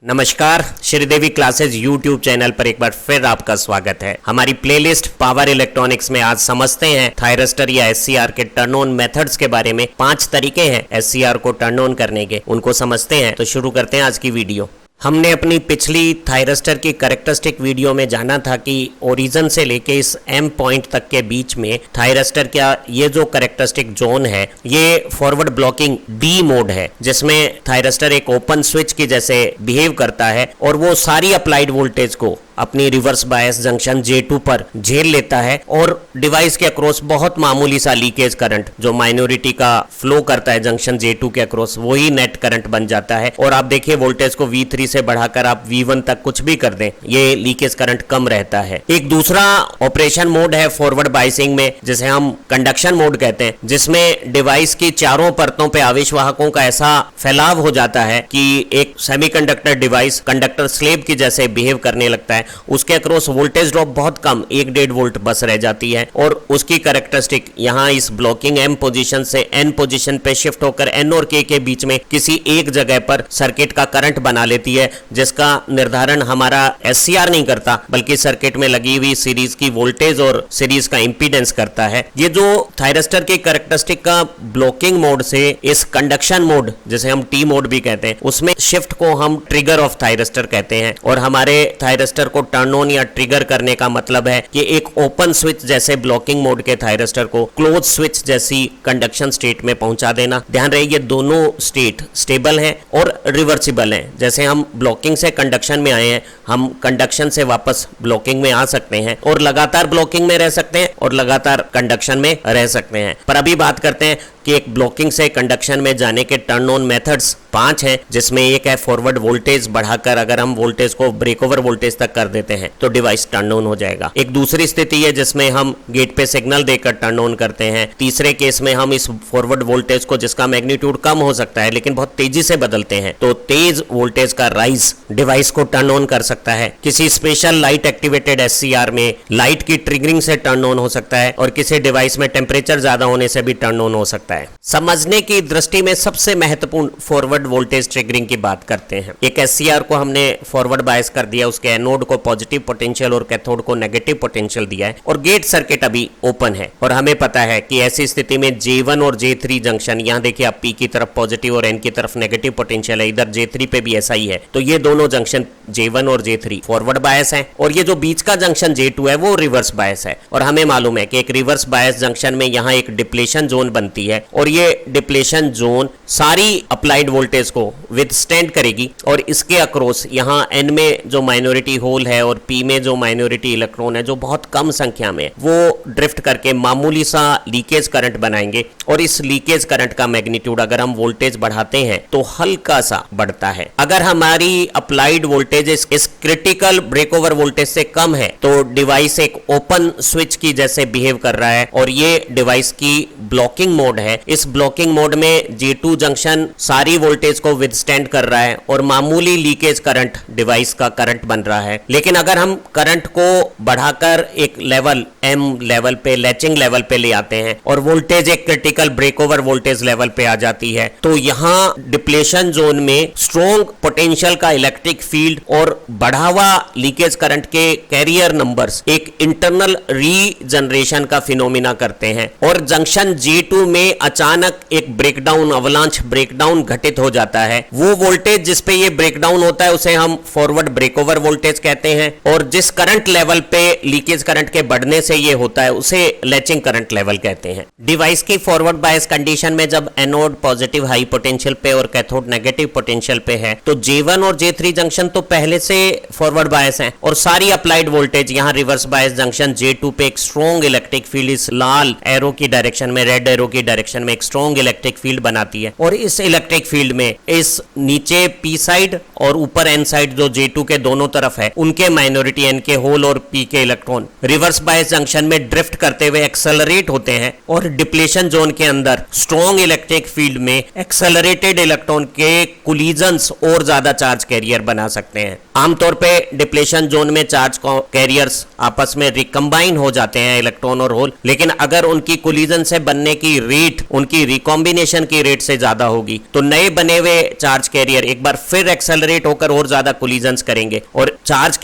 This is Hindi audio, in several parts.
नमस्कार, श्रीदेवी क्लासेज यूट्यूब चैनल पर एक बार फिर आपका स्वागत है। हमारी प्लेलिस्ट पावर इलेक्ट्रॉनिक्स में आज समझते हैं थायरिस्टर या एससीआर के टर्न ऑन मेथड्स के बारे में। 5 तरीके हैं एससीआर को टर्न ऑन करने के, उनको समझते हैं। तो शुरू करते हैं आज की वीडियो। हमने अपनी पिछली थायरिस्टर की कैरेक्टरिस्टिक वीडियो में जाना था कि ओरिजिन से लेके इस एम पॉइंट तक के बीच में थायरिस्टर का ये जो कैरेक्टरिस्टिक जोन है ये फॉरवर्ड ब्लॉकिंग डी मोड है, जिसमें थायरिस्टर एक ओपन स्विच की जैसे बिहेव करता है और वो सारी अप्लाइड वोल्टेज को अपनी रिवर्स बायस जंक्शन J2 पर झेल लेता है और डिवाइस के अक्रॉस बहुत मामूली सा लीकेज करंट जो माइनॉरिटी का फ्लो करता है जंक्शन J2 के अक्रॉस, वही नेट करंट बन जाता है। और आप देखिए वोल्टेज को V3 से बढ़ाकर आप V1 तक कुछ भी कर दें, ये लीकेज करंट कम रहता है। एक दूसरा ऑपरेशन मोड है फॉरवर्ड बायसिंग में, जिसे हम कंडक्शन मोड कहते हैं, जिसमें डिवाइस की चारों परतों पे आवेश वाहकों का ऐसा फैलाव हो जाता है कि एक सेमीकंडक्टर डिवाइस कंडक्टर स्लेब की जैसे बिहेव करने लगता है। उसके अक्रॉस वोल्टेज ड्रॉप बहुत कम 1-1.5 वोल्ट बस रह जाती है और उसकी कैरेक्टरिस्टिक यहाँ इस ब्लॉकिंग एम पोजीशन से एन पोजीशन पे शिफ्ट होकर एन और के बीच में किसी एक जगह पर सर्किट का करंट बना लेती है, जिसका निर्धारण हमारा एससीआर नहीं करता बल्कि सर्किट में लगी हुई सीरीज की वोल्टेज और सीरीज का इंपीडेंस करता है। ये जो थायरिस्टर की कैरेक्टरिस्टिक का ब्लॉकिंग मोड से इस कंडक्शन मोड, जिसे हम टी मोड भी कहते हैं, उसमें शिफ्ट को हम ट्रिगर ऑफ थायरिस्टर कहते हैं। और हमारे थायरिस्टर को टर्न ऑन या ट्रिगर करने का मतलब है कि एक ओपन स्विच जैसे ब्लॉकिंग मोड के थायरिस्टर को क्लोज स्विच जैसी कंडक्शन स्टेट में पहुंचा देना। ध्यान रहे ये दोनों स्टेट स्टेबल हैं और रिवर्सिबल हैं। जैसे हम ब्लॉकिंग से कंडक्शन में आए हैं, हम कंडक्शन से वापस ब्लॉकिंग में आ सकते हैं और लगातार ब्लॉकिंग में रह सकते हैं और लगातार कंडक्शन में रह सकते हैं। पर अभी बात करते हैं कि एक ब्लॉकिंग से कंडक्शन में जाने के टर्न ऑन मेथड्स 5 हैं, जिसमें एक है फॉरवर्ड वोल्टेज बढ़ाकर अगर हम वोल्टेज को ब्रेक ओवर वोल्टेज तक कर देते हैं तो डिवाइस टर्न ऑन हो जाएगा। एक दूसरी स्थिति है जिसमें हम गेट पे सिग्नल देकर टर्न ऑन करते हैं। तीसरे केस में हम इस फॉरवर्ड वोल्टेज को, जिसका मैग्नीट्यूड कम हो सकता है लेकिन बहुत तेजी से बदलते हैं, तो तेज वोल्टेज का राइज डिवाइस को टर्न ऑन कर सकता है। किसी स्पेशल लाइट एक्टिवेटेड एससीआर में लाइट की ट्रिगरिंग से टर्न ऑन हो सकता है और किसी डिवाइस में टेम्परेचर ज्यादा होने से भी टर्न ऑन हो सकता है। समझने की दृष्टि में सबसे महत्वपूर्ण फॉरवर्ड वोल्टेज ट्रिगरिंग की बात करते हैं। एक एससीआर को हमने फॉरवर्ड बायस कर दिया, उसके एनोड को पॉजिटिव पोटेंशियल और कैथोड को नेगेटिव पोटेंशियल दिया है और गेट सर्किट अभी ओपन है। और हमें पता है कि ऐसी स्थिति में J1 और J3 जंक्शन, यहाँ देखिए आप P की तरफ पॉजिटिव और N की तरफ नेगेटिव पोटेंशियल है, इधर J3 पे भी ऐसा ही है। तो ये दोनों जंक्शन J1 और J3 फॉरवर्ड बायस है और ये जो बीच का जंक्शन J2 है वो रिवर्स बायस है। और हमें मालूम है कि एक रिवर्स बायस जंक्शन में यहाँ एक डिप्लेशन जोन बनती है और ये डिप्लेशन जोन सारी अप्लाइड वोल्टेज को विथस्टैंड करेगी और इसके अक्रॉस यहाँ N में जो माइनॉरिटी होल है और P में जो माइनॉरिटी इलेक्ट्रॉन है जो बहुत कम संख्या में, वो ड्रिफ्ट करके मामूली सा लीकेज करंट बनाएंगे और इस लीकेज करंट का मैग्नीट्यूड अगर हम वोल्टेज बढ़ाते हैं तो हल्का सा बढ़ता है। अगर हमारी अप्लाइड वोल्टेज इस क्रिटिकल ब्रेक ओवर वोल्टेज से कम है तो डिवाइस एक ओपन स्विच की जैसे बिहेव कर रहा है और ये डिवाइस की ब्लॉकिंग मोड है। इस ब्लॉकिंग मोड में J2 जंक्शन सारी वोल्टेज को विथस्टैंड कर रहा है और मामूली लीकेज करंट डिवाइस का करंट बन रहा है। लेकिन अगर हम करंट को बढ़ाकर एक लेवल M लेवल पे, लैचिंग लेवल पे ले आते हैं और वोल्टेज एक critical break over voltage level पे आ जाती है, तो यहाँ डिप्लेशन जोन में स्ट्रॉन्ग पोटेंशियल का इलेक्ट्रिक फील्ड और बढ़ा हुआ लीकेज करंट के कैरियर नंबर्स एक इंटरनल रीजनरेशन का फिनोमिना करते हैं और जंक्शन J2 में अचानक एक ब्रेकडाउन, अवलांच ब्रेकडाउन घटित हो जाता है। वो वोल्टेज जिस पे ये ब्रेकडाउन होता है उसे हम फॉरवर्ड ब्रेक ओवर वोल्टेज कहते हैं और जिस करंट लेवल पे लीकेज करंट के बढ़ने से ये होता है उसे लैचिंग करंट लेवल कहते हैं। डिवाइस की फॉरवर्ड बायस कंडीशन में जब एनोड पॉजिटिव हाई पोटेंशियल पे और कैथोड नेगेटिव पोटेंशियल पे है तो J1 और J3 जंक्शन तो पहले से फॉरवर्ड बायस हैं और सारी अप्लाइड वोल्टेज यहाँ रिवर्स बायस जंक्शन J2 पे एक स्ट्रॉन्ग इलेक्ट्रिक फील्ड इस लाल एरो की डायरेक्शन में, रेड एरो की डायरेक्शन में एक स्ट्रॉन्ग इलेक्ट्रिक फील्ड बनाती है और इस इलेक्ट्रिक फील्ड में इस नीचे P साइड और ऊपर N साइड जो J2 के दोनों तरफ है उनके माइनॉरिटी N के होल और P के इलेक्ट्रॉन रिवर्स बायस जंक्शन में ड्रिफ्ट करते हुए एक्सेलरेट होते हैं और डिप्लेशन जोन के अंदर स्ट्रॉन्ग इलेक्ट्रिक फील्ड में एक्सेलरेटेड इलेक्ट्रॉन के कोलिजन्स और ज्यादा चार्ज कैरियर बना सकते हैं। आमतौर पे डिप्लेशन जोन में चार्ज कैरियर्स आपस में रिकम्बाइन हो जाते हैं इलेक्ट्रॉन और होल, लेकिन अगर उनकी कोलिजन से बनने की रेट हीट उनकी रिकॉम्बिनेशन की रेट से ज्यादा होगी तो नए बने हुए चार्ज कैरियर एक बार फिर एक्सेलरेट होकर और ज्यादा कोलिजन्स करेंगे और चार्ज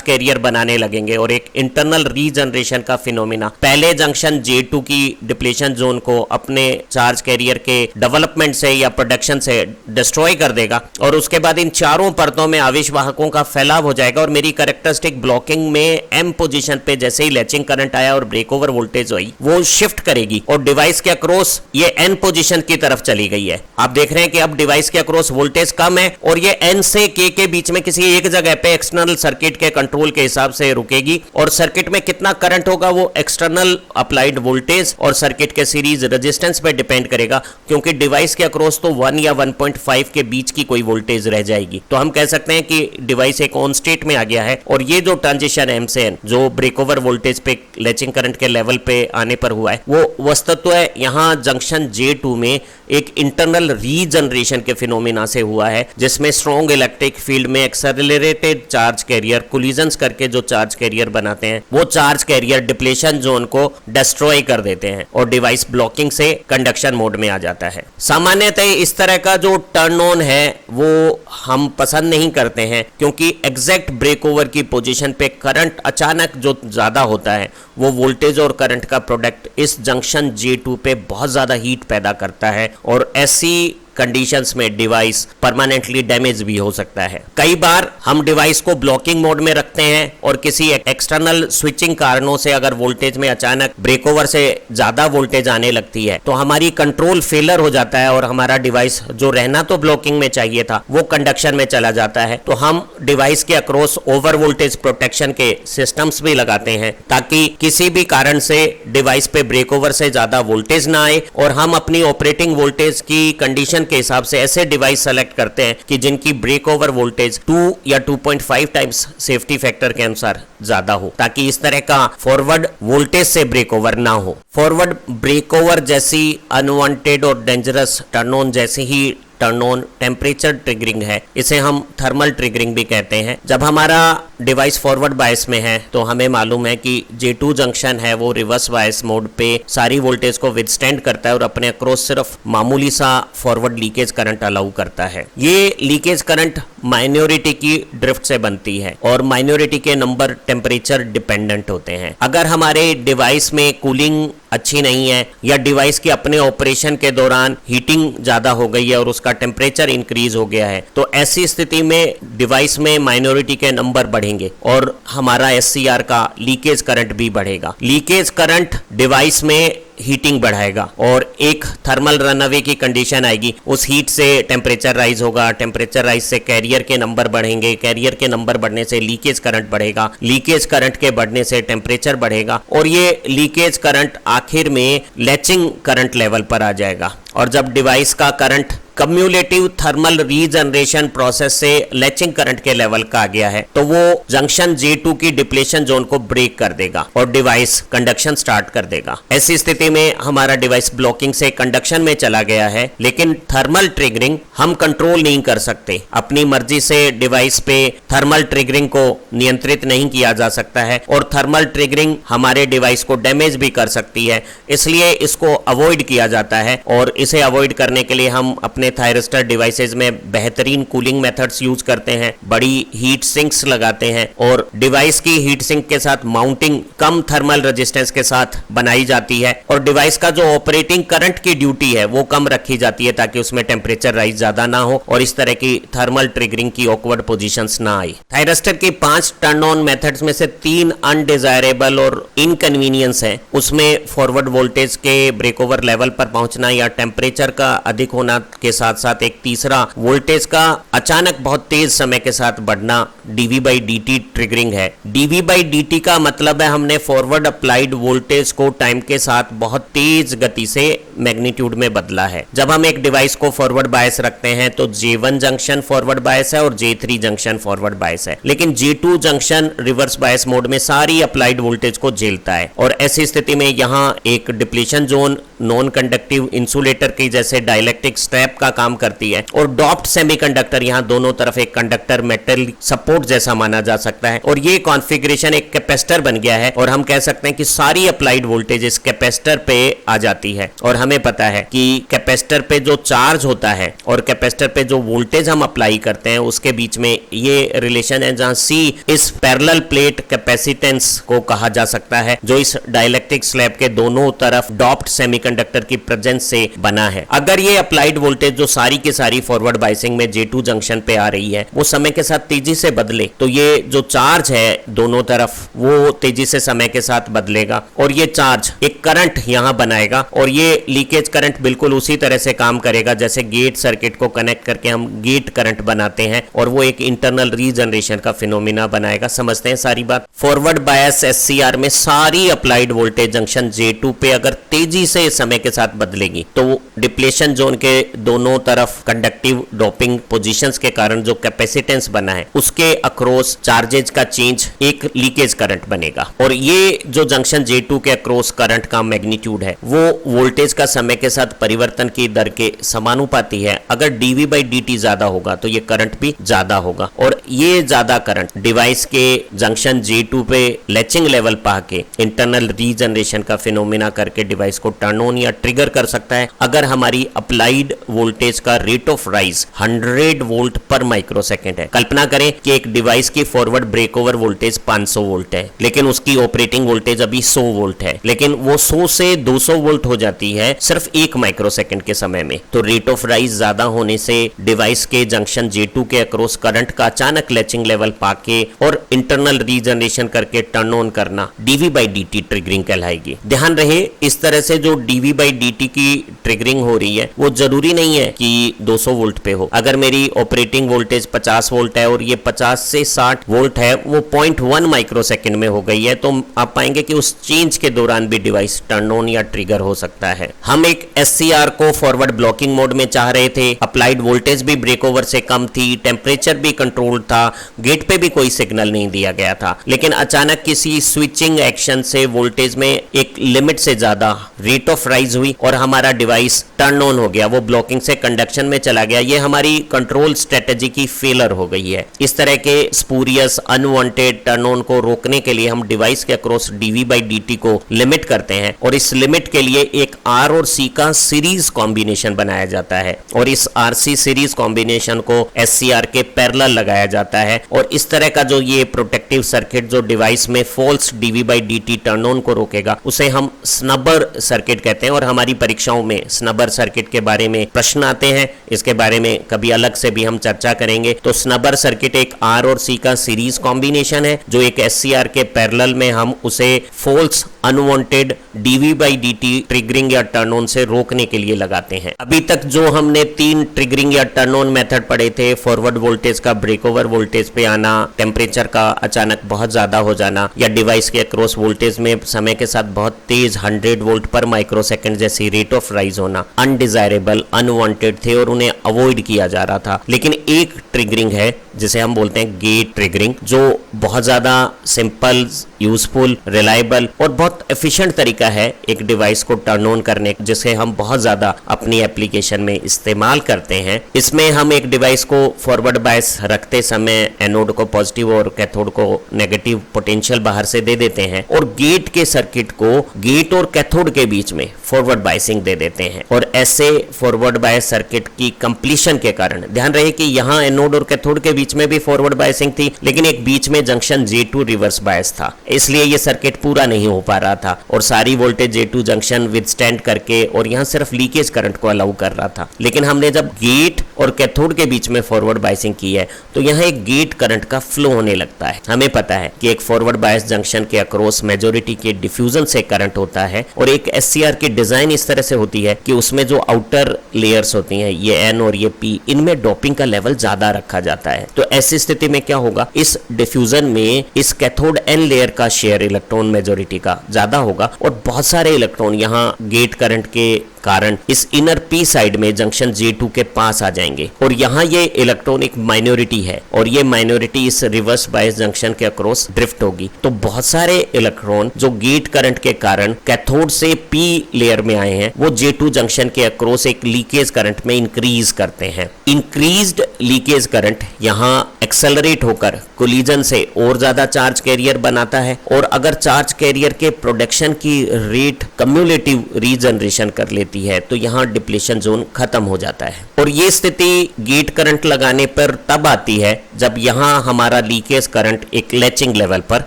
कैरियर बनाने लगेंगे और एक इंटरनल रीजनरेशन का फिनोमिना पहले जंक्शन J2 की डिप्लीशन जोन को अपने चार्ज कैरियर के डेवलपमेंट से या प्रोडक्शन से डिस्ट्रॉय कर देगा और उसके बाद इन चारों परतों में आवेश वाहकों का फैलाव हो जाएगा और मेरी कैरेक्टरिस्टिक ब्लॉकिंग में M पोजीशन पे जैसे ही लैचिंग करंट आया और ब्रेक ओवर वोल्टेज हुई वो शिफ्ट करेगी और डिवाइस के अक्रॉस ये N पोजीशन की तरफ चली गई है। आप देख रहे हैं कि अब डिवाइस के अक्रॉस वोल्टेज कम है और ये N से K के बीच में किसी एक जगह पे एक्सटर्नल सर्किट के कंट्रोल के हिसाब से रुकेगी और सर्किट में कितना करंट होगा वो एक्सटर्नल अप्लाइड वोल्टेज और सर्किट के सीरीज रेजिस्टेंस पे डिपेंड करेगा क्योंकि डिवाइस के अक्रॉस तो 1 या 1.5 के बीच की कोई वोल्टेज रह जाएगी। तो हम कह सकते हैं कि डिवाइस एक ऑन स्टेट में आ गया है और ये जो ट्रांजिशन M से N जो ब्रेक ओवर वोल्टेज पे लैचिंग करंट के लेवल पे आने पर हुआ है वो वस्तुतः है यहाँ जंक्शन J2 में एक इंटरनल रीजनरेशन के फिनोमिना से हुआ है जिसमें स्ट्रॉन्ग इलेक्ट्रिक फील्ड में एक्सेलरेटेड चार्ज कैरियर कोलिजन्स करके जो चार्ज कैरियर बनाते हैं वो चार्ज कैरियर डिप्लेशन जोन को डिस्ट्रॉय कर देते हैं और डिवाइस ब्लॉकिंग से कंडक्शन मोड में आ जाता है। सामान्यतः इस तरह का जो टर्न ऑन है वो हम पसंद नहीं करते हैं क्योंकि एग्जैक्ट ब्रेक ओवर की पोजीशन पे करंट अचानक जो ज्यादा होता है वो वोल्टेज और करंट का प्रोडक्ट इस जंक्शन J2 पे बहुत ज्यादा हीट पैदा करता है और ऐसी कंडीशंस में डिवाइस परमानेंटली डैमेज भी हो सकता है। कई बार हम डिवाइस को ब्लॉकिंग मोड में रखते हैं और किसी एक्सटर्नल स्विचिंग कारणों से अगर वोल्टेज में अचानक ब्रेक ओवर से ज्यादा वोल्टेज आने लगती है तो हमारी कंट्रोल फेलर हो जाता है और हमारा डिवाइस जो रहना तो ब्लॉकिंग में चाहिए था वो कंडक्शन में चला जाता है। तो हम डिवाइस के अक्रॉस ओवर वोल्टेज प्रोटेक्शन के सिस्टम्स भी लगाते हैं ताकि किसी भी कारण से डिवाइस पे ब्रेक ओवर से ज्यादा वोल्टेज ना आए और हम अपनी ऑपरेटिंग वोल्टेज की कंडीशन के हिसाब से ऐसे डिवाइस सेलेक्ट करते हैं कि जिनकी ब्रेक ओवर वोल्टेज 2 या 2.5 टाइम्स सेफ्टी फैक्टर के अनुसार ज्यादा हो ताकि इस तरह का फॉरवर्ड वोल्टेज से ब्रेक ओवर ना हो। फॉरवर्ड ब्रेक ओवर जैसी अनवांटेड और डेंजरस टर्न ऑन जैसे ही टर्न ऑन टेम्परेचर ट्रिगरिंग है, इसे हम थर्मल ट्रिगरिंग भी कहते हैं। जब हमारा डिवाइस फॉरवर्ड बायस में है तो हमें मालूम है कि J2 जंक्शन है वो रिवर्स बायस मोड पे सारी वोल्टेज को विदस्टैंड करता है और अपने अक्रॉस सिर्फ मामूली सा फॉरवर्ड लीकेज करंट अलाउ करता है। ये लीकेज करंट माइनॉरिटी की ड्रिफ्ट से बनती है और माइनॉरिटी के नंबर टेम्परेचर डिपेंडेंट होते हैं। अगर हमारे डिवाइस में कूलिंग अच्छी नहीं है या डिवाइस के अपने ऑपरेशन के दौरान हीटिंग ज्यादा हो गई है और उसका टेम्परेचर इंक्रीज हो गया है तो ऐसी स्थिति में डिवाइस में माइनॉरिटी के नंबर बढ़ेंगे और हमारा SCR का लीकेज करंट भी बढ़ेगा। लीकेज करंट डिवाइस में हीटिंग बढ़ाएगा और एक थर्मल रनअवे की कंडीशन आएगी। उस हीट से टेम्परेचर राइज होगा, टेम्परेचर राइज से कैरियर के नंबर बढ़ेंगे, कैरियर के नंबर बढ़ने से लीकेज करंट बढ़ेगा, लीकेज करंट के बढ़ने से टेम्परेचर बढ़ेगा और ये लीकेज करंट आखिर में लैचिंग करंट लेवल पर आ जाएगा। और जब डिवाइस का current cumulative thermal regeneration process से लैचिंग करंट के लेवल का आ गया है तो वो जंक्शन J2 की डिप्लेशन जोन को ब्रेक कर देगा और डिवाइस कंडक्शन स्टार्ट कर देगा। ऐसी स्थिति में हमारा डिवाइस ब्लॉकिंग से कंडक्शन में चला गया है, लेकिन थर्मल ट्रिगरिंग हम कंट्रोल नहीं कर सकते। अपनी मर्जी से डिवाइस पे थर्मल ट्रिगरिंग को नियंत्रित नहीं किया जा सकता है और थर्मल ट्रिगरिंग हमारे डिवाइस को डैमेज भी कर सकती है, इसलिए इसको अवॉइड किया जाता है। और इसे अवॉइड करने के लिए हम अपने थायरिस्टर डिवाइसेज में बेहतरीन कूलिंग मेथड्स यूज करते हैं, बड़ी हीट सिंक्स लगाते हैं और डिवाइस की हीट सिंक के साथ माउंटिंग कम थर्मल रेजिस्टेंस के साथ बनाई जाती है और डिवाइस का जो ऑपरेटिंग करंट की ड्यूटी है वो कम रखी जाती है ताकि उसमें टेम्परेचर राइज ज्यादा ना हो और इस तरह की थर्मल ट्रिगरिंग की ऑकवर्ड पोजीशंस ना आए। थायरिस्टर की 5 टर्न ऑन मेथड्स में से 3 अनडिजायरेबल और इनकन्वीनियंस है। उसमें फॉरवर्ड वोल्टेज के ब्रेक ओवर लेवल पर पहुंचना या टेम्परेचर का अधिक होना के साथ साथ एक तीसरा वोल्टेज का अचानक बहुत तेज समय के साथ बढ़ना dV/dt ट्रिगरिंग है। dV/dt का मतलब है हमने फॉरवर्ड अप्लाइड वोल्टेज को टाइम के साथ बहुत तेज गति से मैग्नीट्यूड में बदला है। जब हम एक डिवाइस को फॉरवर्ड बायस रखते हैं तो J1 जंक्शन फॉरवर्ड बायस है और J3 जंक्शन फॉरवर्ड बायस है, लेकिन J2 junction reverse bias mode में सारी अप्लाइड वोल्टेज को झेलता है और ऐसी स्थिति में यहाँ एक depletion zone non conductive insulator की जैसे डाइलेक्ट्रिक स्ट्रैप का काम करती है। और डॉप्ड सेमीकंडक्टर यहाँ दोनों तरफ एक कंडक्टर मेटल सपोर्ट जैसा माना जा सकता है और ये कॉन्फ़िगरेशन एक कैपेसिटर बन गया है और हम कह सकते हैं कि सारी अप्लाइड वोल्टेज इस कैपेसिटर पे आ जाती है। और हमें पता है कि कैपेसिटर पे जो चार्ज होता है और कैपेसिटर पे जो वोल्टेज हम अप्लाई करते हैं उसके बीच में ये रिलेशन है जहां C इस पैरेलल प्लेट कैपेसिटेंस को कहा जा सकता है जो इस डाइलेक्ट्रिक स्लैब के दोनों तरफ डॉप्ड सेमीकंडक्टर की प्रेजेंस से बना है। अगर ये अप्लाइड वोल्टेज जो सारी की सारी फॉरवर्ड बायसिंग में J2 जंक्शन पे आ रही है वो समय के साथ तेजी से बदले तो ये जो चार्ज है दोनों तरफ वो तेजी से समय के साथ बदलेगा और ये चार्ज एक करंट यहां बनाएगा और ये लीकेज करंट बिल्कुल उसी तरह से काम करेगा जैसे गेट सर्किट को कनेक्ट करके हम गेट करंट बनाते हैं और वो एक इंटरनल रीजनरेशन का फिनोमिना बनाएगा। समझते हैं सारी बात। फॉरवर्ड बायस SCR में सारी अप्लाइड वोल्टेज जंक्शन J2 पे अगर तेजी से समय के साथ बदलेगी तो डिप्लेशन जोन के दोनों तरफ कंडक्टिव डोपिंग पोजीशंस के कारण जो कैपेसिटेंस बना है उसके अक्रॉस चार्जेज का चेंज एक लीकेज करंट बनेगा और ये जो जंक्शन J2 के अक्रॉस करंट का मैग्नीट्यूड है वो वोल्टेज का समय के साथ परिवर्तन की दर के समानुपाती है। अगर dV/dt ज्यादा होगा तो ये करंट भी ज्यादा होगा और ये ज्यादा करंट डिवाइस के जंक्शन J2 पे लैचिंग लेवल पा के इंटरनल रीजनरेशन का फिनोमिना करके डिवाइस को टर्न ऑन या ट्रिगर कर सकता है अगर हमारी अप्लाइड वोल्टेज का रेट ऑफ राइज 100 वोल्ट पर माइक्रोसेकंड है। कल्पना करें कि एक डिवाइस की फॉरवर्ड ब्रेकओवर वोल्टेज 500 वोल्ट है लेकिन उसकी ऑपरेटिंग वोल्टेज अभी 100 वोल्ट है लेकिन वो 100 से 200 वोल्ट हो जाती है सिर्फ 1 माइक्रोसेकंड के समय में। तो रेट ऑफ राइज ज्यादा होने से डिवाइस के जंक्शन J2 के अक्रॉस करंट का अचानक लैचिंग लेवल पाके और इंटरनल रीजनरेशन करके टर्न ऑन करना dV/dt ट्रिगरिंग कहलाएगी। ध्यान रहे इस तरह से जो dV/dt की ट्रिगरिंग हो रही है वो जरूरी नहीं है कि 200 वोल्ट पे हो। अगर मेरी ऑपरेटिंग वोल्टेज 50 वोल्ट है और ये 50 से 60 वोल्ट है वो 0.1 माइक्रोसेकंड में हो गई है तो आप पाएंगे कि उस चेंज के दौरान भी डिवाइस टर्न ऑन या ट्रिगर हो सकता है। हम एक SCR को फॉरवर्ड ब्लॉकिंग मोड में चाह रहे थे, अप्लाइड वोल्टेज भी ब्रेकओवर से कम थी, टेम्परेचर भी कंट्रोल था, गेट पे भी कोई सिग्नल नहीं दिया गया था लेकिन अचानक किसी स्विचिंग एक्शन से वोल्टेज में एक लिमिट से ज्यादा रेट ऑफ राइज हुई और हमारा डिवाइस टर्न ऑन हो गया, वो ब्लॉकिंग से कंडक्शन में चला गया। ये हमारी कंट्रोल स्ट्रेटेजी की फेलर हो गई है। इस तरह के स्पूरियस अनवांटेड टर्न ऑन को रोकने के लिए हम डिवाइस के अक्रॉस dV/dt को लिमिट करते हैं और इस लिमिट के लिए एक R और C का सीरीज कॉम्बिनेशन बनाया जाता है और इस RC सीरीज कॉम्बिनेशन को SCR के पैरेलल लगाया जाता है और इस तरह का जो ये प्रोटेक्टिव सर्किट जो डिवाइस में फॉल्स dV/dt टर्न ऑन को रोकेगा उसे हम स्नबर सर्किट कहते हैं और हमारी परीक्षाओं में स्नबर सर्किट के बारे में प्रश्न आते हैं। इसके बारे में कभी अलग से भी हम चर्चा करेंगे। तो स्नबर सर्किट एक R और C का सीरीज कॉम्बिनेशन है जो एक SCR के पैरेलल में हम उसे फॉल्स अनवांटेड dV/dt ट्रिगरिंग या टर्न ऑन से रोकने के लिए लगाते हैं। अभी तक जो हमने 3 ट्रिगरिंग या टर्न ऑन मेथड पढ़े थे, फॉरवर्ड वोल्टेज का ब्रेकओवर वोल्टेज पे आना, टेम्परेचर का अचानक बहुत ज्यादा हो जाना या डिवाइस के अक्रॉस वोल्टेज में समय के साथ बहुत तेज 100 वोल्ट पर माइक्रोसेकंड जैसी रेट ऑफ राइज होना अनडिजायरेबल अनवांटेड थे और उन्हें अवॉइड किया जा रहा था। लेकिन एक ट्रिगरिंग है जिसे हम बोलते हैं गेट ट्रिगरिंग जो बहुत ज्यादा सिंपल, यूजफुल, रिलायबल और बहुत एफिशिएंट तरीका है एक डिवाइस को टर्न ऑन करने, जिसे हम बहुत ज्यादा अपनी एप्लीकेशन में इस्तेमाल करते हैं। इसमें हम एक डिवाइस को फॉरवर्ड बायस रखते समय एनोड को पॉजिटिव और कैथोड को नेगेटिव पोटेंशियल बाहर से दे देते हैं और गेट के सर्किट को गेट और कैथोड के बीच में फॉरवर्ड बायसिंग दे देते हैं और ऐसे फॉरवर्ड बायस सर्किट की कंप्लीशन के कारण, ध्यान रहे कि यहाँ एनोड और कैथोड के बीच में भी फॉरवर्ड बायसिंग थी लेकिन एक बीच में जंक्शन J2 रिवर्स बायस था, इसलिए ये सर्किट पूरा नहीं हो पा रहा था और सारी वोल्टेज J2 जंक्शन विदस्टैंड करके और यहाँ सिर्फ लीकेज करंट को अलाउ कर रहा था। लेकिन हमने जब गेट और कैथोड के बीच में फॉरवर्ड बायसिंग की है तो यहाँ एक गेट करंट का फ्लो होने लगता है। हमें पता है कि एक फॉरवर्ड बायस जंक्शन के अक्रॉस मेजॉरिटी के डिफ्यूजन से करंट होता है और एक SCR की डिजाइन इस तरह से होती है कि उसमें जो आउटर लेयर्स होती हैं, ये N और ये P, इनमें डोपिंग का लेवल ज्यादा रखा जाता है। तो ऐसी स्थिति में क्या होगा, इस डिफ्यूजन में इस कैथोड N लेयर का शेयर इलेक्ट्रॉन मेजॉरिटी का ज्यादा होगा और बहुत सारे इलेक्ट्रॉन यहाँ गेट करंट के कारण इस इनर पी साइड में जंक्शन J2 के पास आ जाएंगे और यहाँ ये इलेक्ट्रॉन एक माइनॉरिटी है और ये माइनॉरिटी इस रिवर्स बायस जंक्शन के अक्रॉस ड्रिफ्ट होगी। तो बहुत सारे इलेक्ट्रॉन जो गेट करंट के कारण कैथोड से पी लेयर में आए हैं वो J2 जंक्शन के अक्रॉस एक लीकेज करंट में इंक्रीज करते हैं। इंक्रीज्ड लीकेज करंट यहाँ एक्सेलरेट होकर कोलिजन से और ज्यादा चार्ज कैरियर बनाता है और अगर चार्ज कैरियर के प्रोडक्शन की रेट कम्युलेटिव रीजनरेशन कर लेती है तो यहाँ डिप्लीशन जोन खत्म हो जाता है। और ये स्थिति गेट करंट लगाने पर तब आती है जब यहाँ हमारा लीकेज करंट एक लैचिंग लेवल पर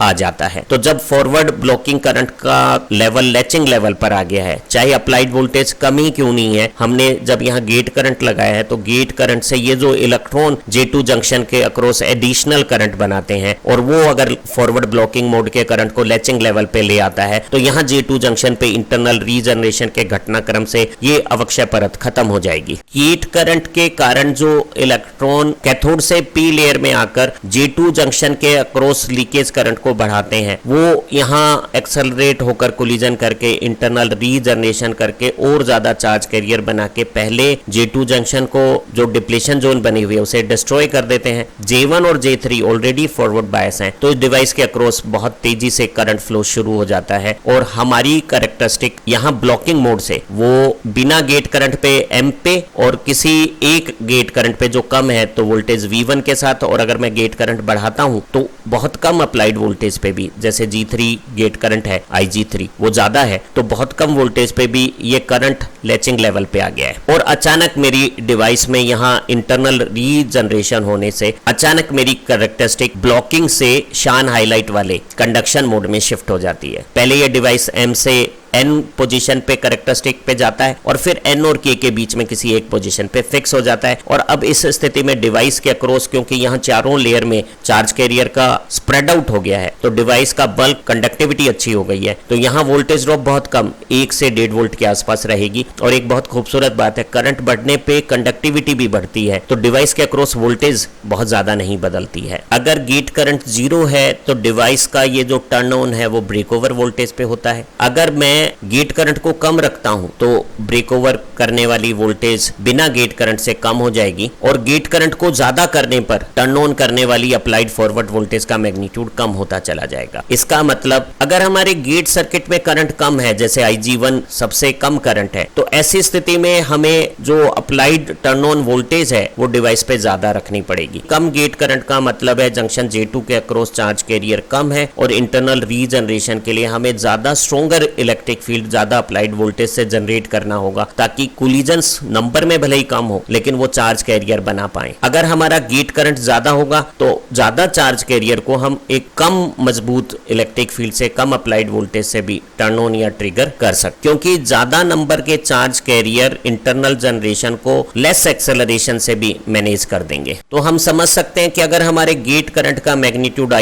आ जाता है। तो जब फॉरवर्ड ब्लॉकिंग करंट का लेवल लैचिंग लेवल पर आ गया है, चाहे अप्लाइड वोल्टेज कम ही क्यों नहीं है, हमने जब यहाँ गेट करंट लगाया है तो गेट करंट से ये जो इलेक्ट्रॉन J2 जंक्शन के अक्रॉस एडिशनल करंट बनाते हैं और वो अगर फॉरवर्ड ब्लॉकिंग मोड के करंट को लैचिंग लेवल पे ले आता है तो यहाँ J2 जंक्शन पे इंटरनल रीजनरेशन के घटनाक्रम से ये अवक्षय परत खत्म हो जाएगी। गेट करंट के कारण जो इलेक्ट्रॉन कैथोड से पी लेयर में आकर J2 जंक्शन के अक्रॉस लीकेज करंट को बढ़ाते हैं वो यहाँ एक्सेलरेट होकर कोलिजन करके इंटरनल रीजनरेशन करके और ज्यादा चार्ज कैरियर बना के पहले J2 जंक्शन को जो डिप्लीशन जोन बनी हुई है उसे डिस्ट्रॉय कर देते हैं। J1 और J3 ऑलरेडी फॉरवर्ड बायस हैं तो इस डिवाइस के अक्रॉस बहुत तेजी से करंट फ्लो शुरू हो जाता है और हमारी कैरेक्टरिस्टिक यहाँ ब्लॉकिंग मोड से वो बिना गेट करंट पे M पे और किसी एक गेट करंट पे जो कम है तो वोल्टेज V1 के साथ, और अगर मैं गेट करंट बढ़ाता हूं तो बहुत कम अप्लाइड वोल्टेज पे भी, जैसे G3 गेट करंट है IG3 वो ज्यादा है तो बहुत कम वोल्टेज पे भी ये करंट लैचिंग लेवल पे आ गया है। और अचानक मेरी डिवाइस में यहाँ इंटरनल रीजनरेशन होने से अचानक मेरी कैरेक्टरिस्टिक ब्लॉकिंग से शान हाईलाइट वाले कंडक्शन मोड में शिफ्ट हो जाती है। पहले ये डिवाइस M से N पोजीशन पे कैरेक्टरिस्टिक पे जाता है और फिर N और K के बीच में किसी एक पोजीशन पे फिक्स हो जाता है और अब इस स्थिति में डिवाइस के अक्रॉस क्योंकि यहाँ चारों लेयर में चार्ज कैरियर का स्प्रेड आउट हो गया है तो डिवाइस का बल्क कंडक्टिविटी अच्छी हो गई है तो यहाँ वोल्टेज ड्रॉप बहुत कम 1 से 1.5 वोल्ट के आसपास रहेगी। और एक बहुत खूबसूरत बात है, करंट बढ़ने पे कंडक्टिविटी भी बढ़ती है तो डिवाइस के अक्रॉस वोल्टेज बहुत ज्यादा नहीं बदलती है। अगर गेट करंट 0 है तो डिवाइस का ये जो टर्न ऑन है वो ब्रेक ओवर वोल्टेज पे होता है। अगर मैं गेट करंट को कम रखता हूं तो ब्रेक ओवर करने वाली वोल्टेज बिना गेट करंट से कम हो जाएगी और गेट करंट को ज्यादा करने पर टर्न ऑन करने वाली अप्लाइड फॉरवर्ड वोल्टेज का मैग्नीट्यूड कम होता चला जाएगा। इसका मतलब अगर हमारे गेट सर्किट में करंट कम है, जैसे IG1 सबसे कम करंट है, तो ऐसी स्थिति में हमें जो अप्लाइड टर्न ऑन वोल्टेज है वो डिवाइस पे ज्यादा रखनी पड़ेगी। कम गेट करंट का मतलब है जंक्शन J2 के अक्रॉस चार्ज कैरियर कम है और इंटरनल रीजनरेशन के लिए हमें ज्यादा स्ट्रॉन्गर इलेक्ट्रिक फील्ड ज्यादा अप्लाइड वोल्टेज से जनरेट करना होगा ताकि कोलिजन्स नंबर में भले ही कम हो लेकिन वो चार्ज कैरियर बना पाए। अगर हमारा गेट करंट ज्यादा होगा तो ज्यादा चार्ज कैरियर को हम एक कम मजबूत इलेक्ट्रिक फील्ड से कम अप्लाइड वोल्टेज से भी टर्न ऑन या ट्रिगर कर सकते, क्योंकि ज्यादा नंबर के चार्ज कैरियर इंटरनल जनरेशन को लेस एक्सेलरेशन से भी मैनेज कर देंगे। तो हम समझ सकते हैं कि अगर हमारे गेट करंट का मैग्नीट्यूड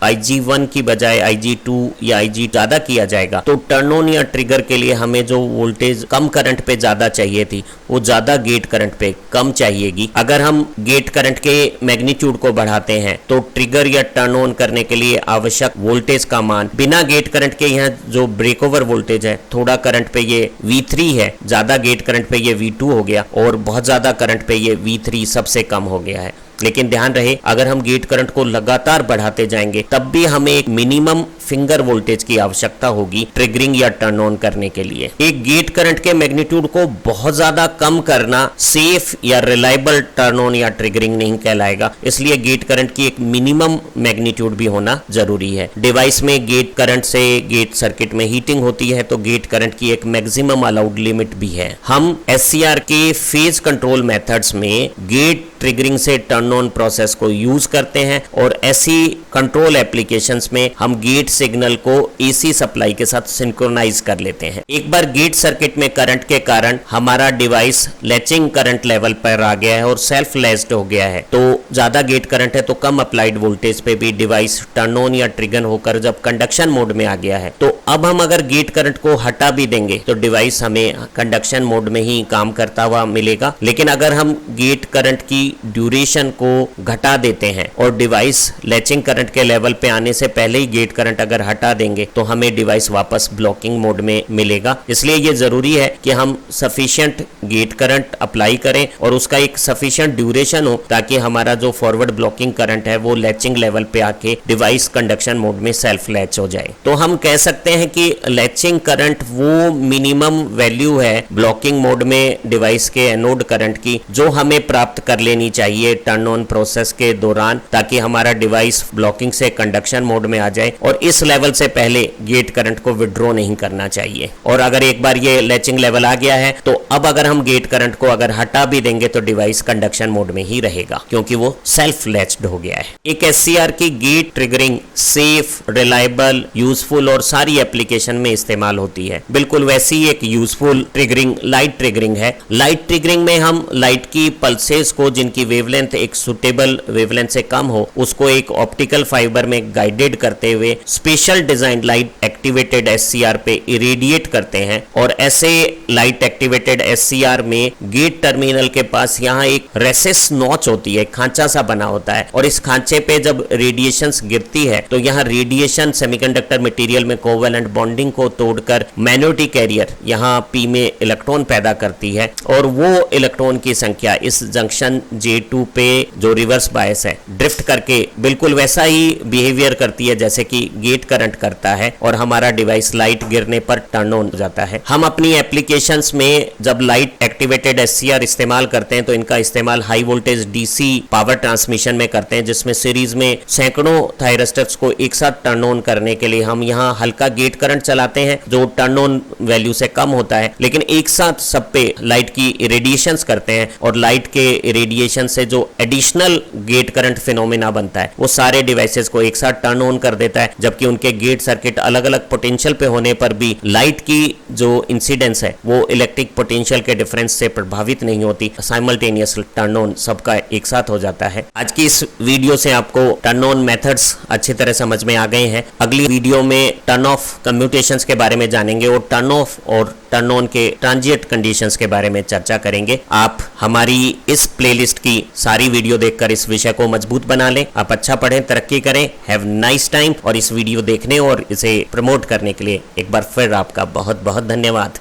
IG1 की बजाय IG2 या IG ज्यादा किया जाएगा तो टर्न ऑन या ट्रिगर के लिए हमें जो वोल्टेज कम करंट पे ज्यादा चाहिए थी वो ज्यादा गेट करंट पे कम चाहिएगी। अगर हम गेट करंट के मैग्नीट्यूड को बढ़ाते हैं तो ट्रिगर या टर्न ऑन करने के लिए आवश्यक वोल्टेज का मान बिना गेट करंट के, यहाँ जो ब्रेक ओवर वोल्टेज है थोड़ा करंट पे ये V3 है, ज्यादा गेट करंट पे ये V2 हो गया और बहुत ज्यादा करंट पे ये V3 सबसे कम हो गया है। लेकिन ध्यान रहे अगर हम गेट करंट को लगातार बढ़ाते जाएंगे तब भी हमें एक मिनिमम फिंगर वोल्टेज की आवश्यकता होगी ट्रिगरिंग या टर्न ऑन करने के लिए। एक गेट करंट के मैग्नीट्यूड को बहुत ज्यादा कम करना सेफ या रिलायबल टर्न ऑन या ट्रिगरिंग नहीं कहलाएगा, इसलिए गेट करंट की एक मिनिमम मैग्नीट्यूड भी होना जरूरी है। डिवाइस में गेट करंट से गेट सर्किट में हीटिंग होती है तो गेट करंट की एक मैक्सिमम अलाउड लिमिट भी है। हम SCR के फेज कंट्रोल मेथड्स में गेट ट्रिगरिंग से टर्न ऑन प्रोसेस को यूज करते हैं और ऐसी कंट्रोल एप्लीकेशंस में हम गेट सिग्नल को AC सप्लाई के साथ सिंक्रोनाइज कर लेते हैं। एक बार गेट सर्किट में करंट के कारण हमारा डिवाइस लैचिंग करंट लेवल पर आ गया है और सेल्फ लैच्ड हो गया है तो ज्यादा गेट करंट है तो कम अप्लाइड वोल्टेज पे भी डिवाइस टर्न ऑन या ट्रिगर होकर जब कंडक्शन मोड में आ गया है तो अब हम अगर गेट करंट को हटा भी देंगे तो डिवाइस हमें कंडक्शन मोड में ही काम करता हुआ मिलेगा। लेकिन अगर हम गेट करंट की ड्यूरेशन को घटा देते हैं और डिवाइस लैचिंग करंट के लेवल पे आने से पहले ही गेट करंट अगर हटा देंगे तो हमें डिवाइस वापस ब्लॉकिंग मोड में मिलेगा। इसलिए ये जरूरी है कि हम सफिशिएंट गेट करंट अप्लाई करें और उसका एक सफिशिएंट ड्यूरेशन हो, ताकि हमारा जो फॉरवर्ड ब्लॉकिंग करंट है वो लैचिंग लेवल पे आके डिवाइस कंडक्शन मोड में सेल्फ लैच हो जाए। तो हम कह सकते हैं कि लैचिंग करंट वो मिनिमम वैल्यू है ब्लॉकिंग मोड में डिवाइस के एनोड करंट की, जो हमें प्राप्त कर लेनी चाहिए टर्न ऑन प्रोसेस के दौरान, ताकि हमारा डिवाइस ब्लॉकिंग से कंडक्शन मोड में आ जाए और इस लेवल से पहले गेट करंट को विड्रॉ नहीं करना चाहिए। और अगर एक बार ये लैचिंग लेवल आ गया है तो अब अगर हम गेट करंट को अगर हटा भी देंगे तो डिवाइस कंडक्शन मोड में ही रहेगा, क्योंकि वो सेल्फ लैच्ड हो गया है। एक SCR की gate triggering safe, reliable, useful और सारी एप्लीकेशन में इस्तेमाल होती है। बिल्कुल वैसी ही एक यूजफुल ट्रिगरिंग लाइट ट्रिगरिंग है। लाइट ट्रिगरिंग में हम लाइट की पल्सेस को, जिनकी वेवलेंथ एक सुटेबल वेवलेंथ से कम हो, उसको एक ऑप्टिकल फाइबर में गाइडेड करते हुए special design light activated SCR पे इरेडिएट करते हैं। और ऐसे लाइट एक्टिवेटेड SCR में गेट टर्मिनल के पास यहाँ एक रेसेस नॉच होती है, खांचा सा बना होता है, और इस खांचे पे जब रेडिएशंस गिरती है तो यहाँ रेडिएशन सेमीकंडक्टर मटेरियल में कोवेलेंट बॉन्डिंग को तोड़कर माइनॉरिटी कैरियर यहाँ P में इलेक्ट्रॉन पैदा करती है, और वो इलेक्ट्रॉन की संख्या इस जंक्शन J2 पे जो रिवर्स बायस है ड्रिफ्ट करके बिल्कुल वैसा ही बिहेवियर करती है जैसे कि गेट करंट करता है, और हमारा डिवाइस लाइट गिरने पर टर्न ऑन हो जाता है। हम अपनी एप्लीकेशंस में जब लाइट एक्टिवेटेड SCR इस्तेमाल करते हैं तो इनका इस्तेमाल high voltage DC power transmission में करते हैं, जिसमें सीरीज में सैकड़ों थायरिस्टर्स को एक साथ टर्न ऑन करने के लिए हम यहाँ हल्का गेट करंट चलाते हैं जो टर्न ऑन वैल्यू से कम होता है, लेकिन एक साथ सब पे लाइट की इरेडिएशंस करते हैं, और लाइट के इरेडिएशन से जो एडिशनल गेट करंट फिनोमेना बनता है वो सारे डिवाइसेस को एक साथ टर्न ऑन कर देता है, जबकि उनके गेट सर्किट अलग अलग पोटेंशियल पे होने पर भी लाइट की जो इंसिडेंस है वो इलेक्ट्रिक पोटेंशियल के डिफरेंस से प्रभावित नहीं होती। साइमल्टेनियस टर्न ऑन सबका एक साथ हो जाता है। आज की इस वीडियो से आपको टर्न ऑन मेथड्स अच्छी तरह समझ में आ गए हैं। अगली वीडियो में टर्न ऑफ कम्यूटेशंस के बारे में जानेंगे और टर्न ऑफ और टर्न ऑन के ट्रांजिएंट कंडीशंस के बारे में चर्चा करेंगे। आप हमारी इस प्लेलिस्ट की सारी वीडियो देखकर इस विषय को मजबूत बना लें। आप अच्छा पढ़ें, तरक्की करें। Have nice time. और इस वीडियो देखने और इसे प्रमोट करने के लिए एक बार फिर आपका बहुत बहुत धन्यवाद।